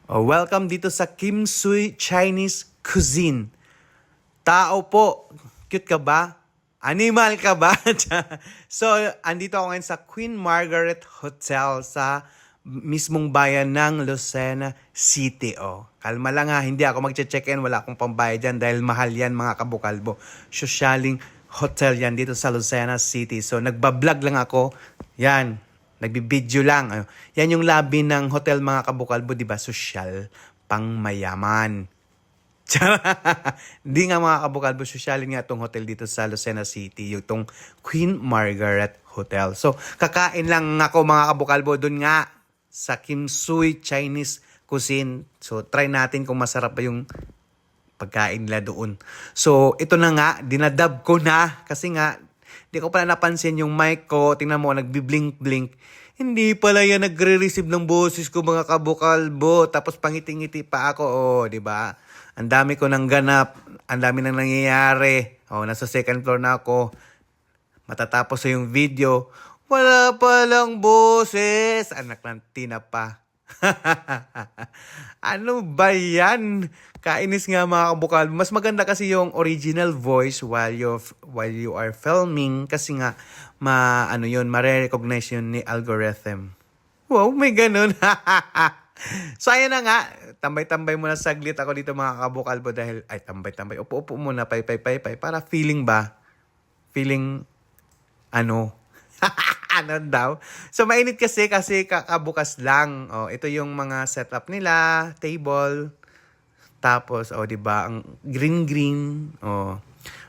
Welcome dito sa Kim Sui Chinese Cuisine. Tao po, cute ka ba? Animal ka ba? So, andito ako ngayon sa Queen Margaret Hotel sa mismong bayan ng Lucena City. Kalma lang ha, hindi ako magche-check-in, wala akong pambayad dyan dahil mahal yan mga kabukalbo. Sosyaling hotel yan dito sa Lucena City. So, nagbablog lang ako. Yan, nagbibideo lang. Yan yung lobby ng hotel mga kabukalbo, di ba? Sosyal, pang mayaman. Hindi nga mga kabukalbo, sosyalin nga itong hotel dito sa Lucena City, yung itong Queen Margaret Hotel. So, kakain lang ako mga kabukalbo dun nga sa Kim Sui Chinese Cuisine. So, try natin kung masarap pa yung pagkain nila doon. So, ito na nga, dinadab ko na kasi nga, di ko pala napansin yung mic ko. Tingnan mo, nagbi-blink-blink. Hindi pala yan nagre-receive ng boses ko mga kabukalbo. Tapos pangiti-ngiti pa ako. Di ba? Ang dami ko nang ganap. Ang dami nang nangyayari. Nasa second floor na ako. Matatapos na yung video. Wala palang boses. Anak ng tina pa. Ano ba yan? Kainis nga mga kabukal. Mas maganda kasi yung original voice while you are filming kasi nga mare-recognize yun ni algorithm. Wow, may ganun. So ayan na nga, tambay-tambay muna saglit ako dito mga kabukalbo dahil tambay-tambay. Upo-upo muna, pay para feeling ba? Feeling ano? Ano daw? So, mainit kasi kakabukas lang. Ito yung mga setup nila, table. Tapos, di ba, ang green.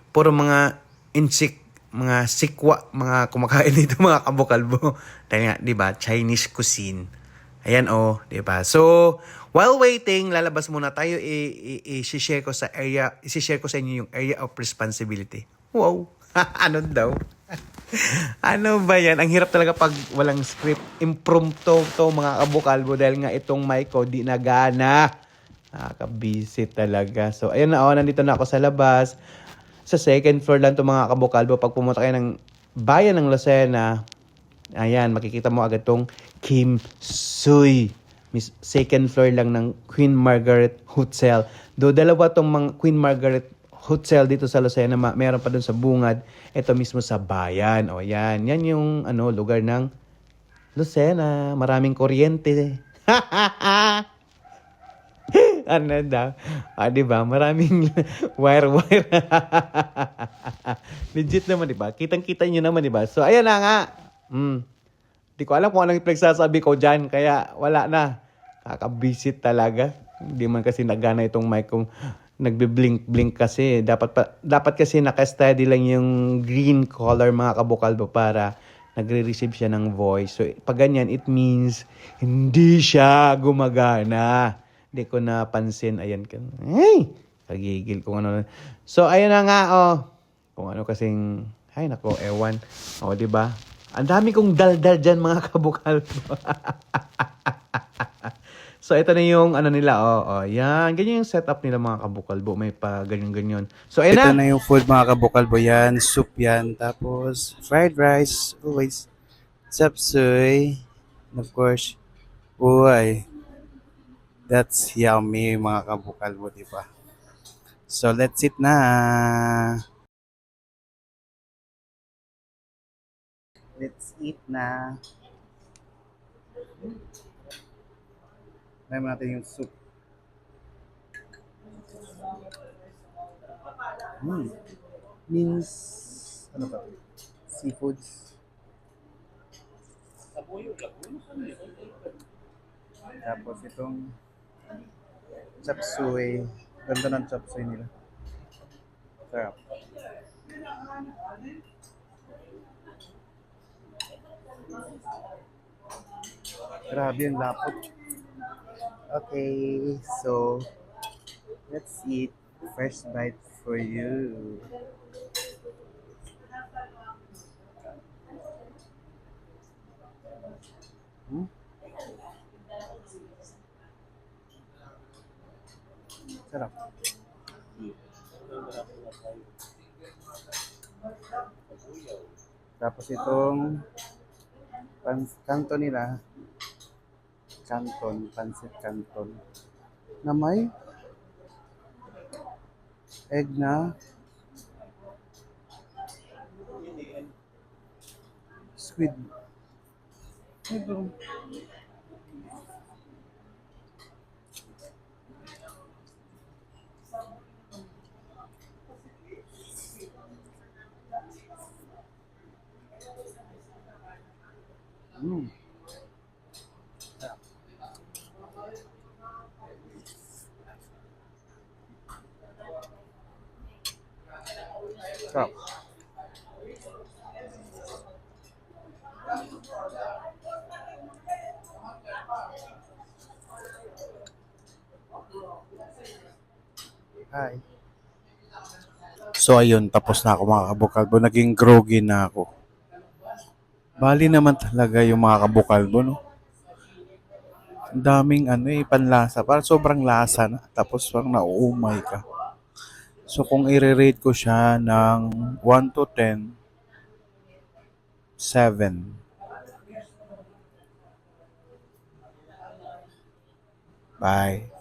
Puro mga insik, mga sikwa, mga kumakain dito, mga kabukalbo. Dahil nga, di ba, Chinese cuisine. Ayan, di ba? So, while waiting, lalabas muna tayo. I-share ko sa inyo yung area of responsibility. Wow! Ano daw? Ano ba yan? Ang hirap talaga pag walang script. Impromptu to mga kabukalbo dahil nga itong mic ko di nagana. Nakaka-busy talaga. So, ayun na nandito na ako sa labas. Sa second floor lang to mga kabukalbo. Pag pumunta kayo ng bayan ng Lucena, ayan, makikita mo agad tong Kim Sui. Second floor lang ng Queen Margaret Hotel. Dalawa tong mga Queen Margaret Hotel dito sa Lucena, meron pa dun sa Bungad. Ito mismo sa bayan. Yan. Yan yung lugar ng Lucena. Maraming kuryente. Ano daw? Diba? Maraming wire. Legit naman, diba? Kitang-kita nyo naman, diba? So, ayan na nga. Di ko alam kung anong pinagsasabi ko dyan. Kaya, wala na. Kakabisit talaga. Hindi man kasi nagana itong mic kong nagbi-blink kasi. Dapat kasi naka-steady lang yung green color mga kabukalbo para nagre-receive siya ng voice. So, pag ganyan, it means hindi siya gumagana. Hindi ko napansin. Ayan ka. Hey! Kagigil kung ano. So, ayan na nga, Kung ano kasing, ay nako, ewan. Diba? Ang dami kong daldal dyan mga kabukalbo. So, ito na yung nila, yan. Ganyan yung setup nila mga kabukalbo. May pa ganyan. So, ayan na. Ito na yung food mga kabukalbo yan. Soup yan. Tapos, fried rice. Always. Chapsuy. And of course, uy. That's yummy mga kabukalbo, diba? So, let's eat na. Let's eat na. Try natin yung soup. Means, ano ba? Seafoods. Tapos itong chapsuy. Ganda ng chapsuy nila. Sarap. Grabe yung lapot. Okay, so let's eat. First bite for you. Sarap. Tapos itong kanto nila, canton, pancit canton, na may egg na squid. Ito. Mm. Sarap. Hi. So ayun, tapos na ako mga kabukalbo. Naging groggy na ako. Bali naman talaga yung mga kabukalbo, no? Ang daming ano eh, panlasa. Parang sobrang lasa na. Tapos parang nauumay ka. So kung i-rate ko siya ng 1 to 10, 7. Bye.